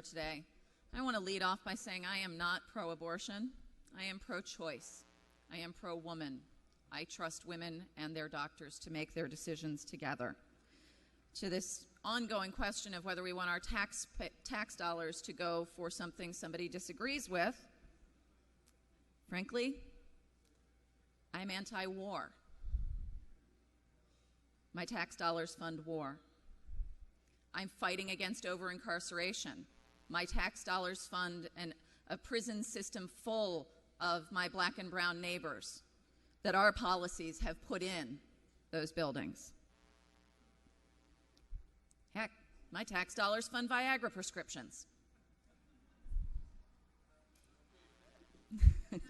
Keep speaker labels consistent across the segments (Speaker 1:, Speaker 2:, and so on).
Speaker 1: Today. I want to lead off by saying I am not pro-abortion. I am pro-choice. I am pro-woman. I trust women and their doctors to make their decisions together. To this ongoing question of whether we want our tax dollars to go for something somebody disagrees with, frankly, I'm anti-war. My tax dollars fund war. I'm fighting against over-incarceration. My tax dollars fund a prison system full of my black and brown neighbors that our policies have put in those buildings. Heck, my tax dollars fund Viagra prescriptions.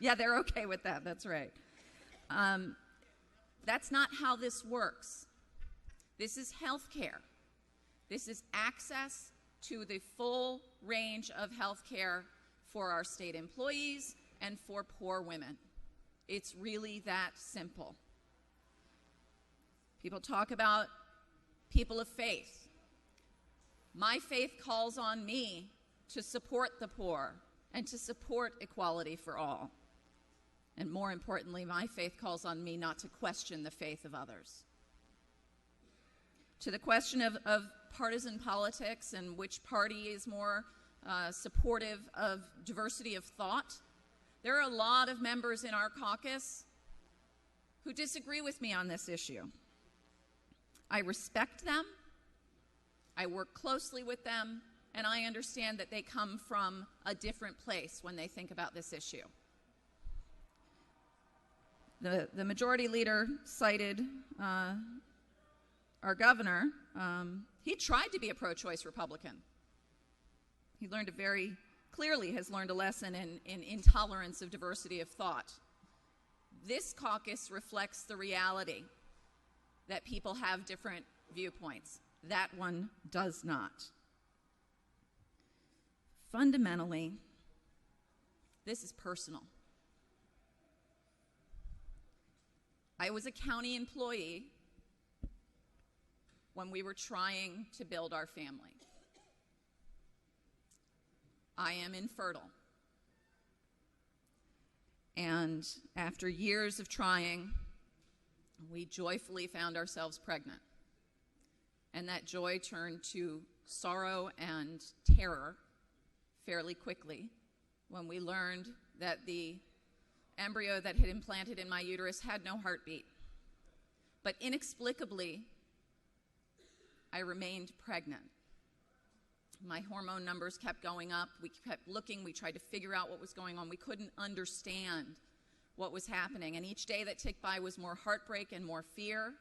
Speaker 1: Yeah, they're okay with that, that's right. That's not how this works. This is health care. This is access to the full range of health care for our state employees and for poor women. It's really that simple. People talk about people of faith. My faith calls on me to support the poor and to support equality for all. And more importantly, my faith calls on me not to question the faith of others. To the question of partisan politics and which party is more supportive of diversity of thought, there are a lot of members in our caucus who disagree with me on this issue. I respect them, I work closely with them, and I understand that they come from a different place when they think about this issue. The majority leader cited our governor. He tried to be a pro-choice Republican. He learned has learned a lesson in intolerance of diversity of thought. This caucus reflects the reality that people have different viewpoints. That one does not. Fundamentally, this is personal. I was a county employee when we were trying to build our family. I am infertile. And after years of trying, we joyfully found ourselves pregnant. And that joy turned to sorrow and terror fairly quickly when we learned that the embryo that had implanted in my uterus had no heartbeat. But inexplicably, I remained pregnant. My hormone numbers kept going up. We kept looking. We tried to figure out what was going on. We couldn't understand what was happening. And each day that ticked by was more heartbreak and more fear.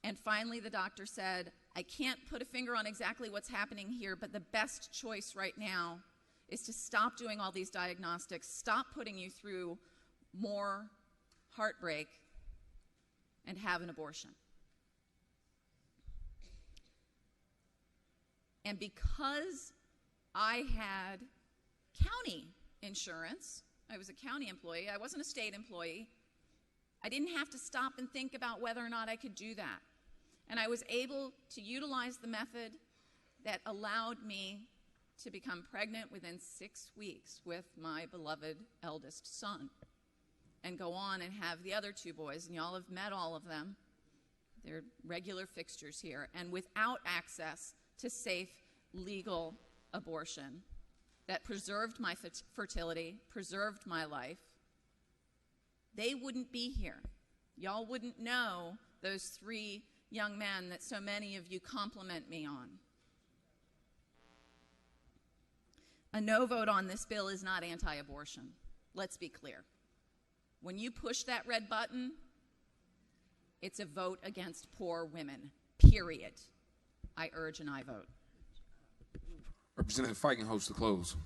Speaker 1: And finally, the doctor said, I can't put a finger on exactly what's happening here, but the best choice right now is to stop doing all these diagnostics, stop putting you through more heartbreak, and have an abortion. And because I had county insurance, I was a county employee, I wasn't a state employee, I didn't have to stop and think about whether or not I could do that. And I was able to utilize the method that allowed me to become pregnant within 6 weeks with my beloved eldest son and go on and have the other two boys, and y'all have met all of them. They're regular fixtures here. And without access to safe, legal abortion that preserved my fertility, preserved my life, they wouldn't be here. Y'all wouldn't know those 3 young men that so many of you compliment me on. A no vote on this bill is not anti-abortion. Let's be clear. When you push that red button, it's a vote against poor women, period. I urge an aye vote.
Speaker 2: Representative Feigenholz to close.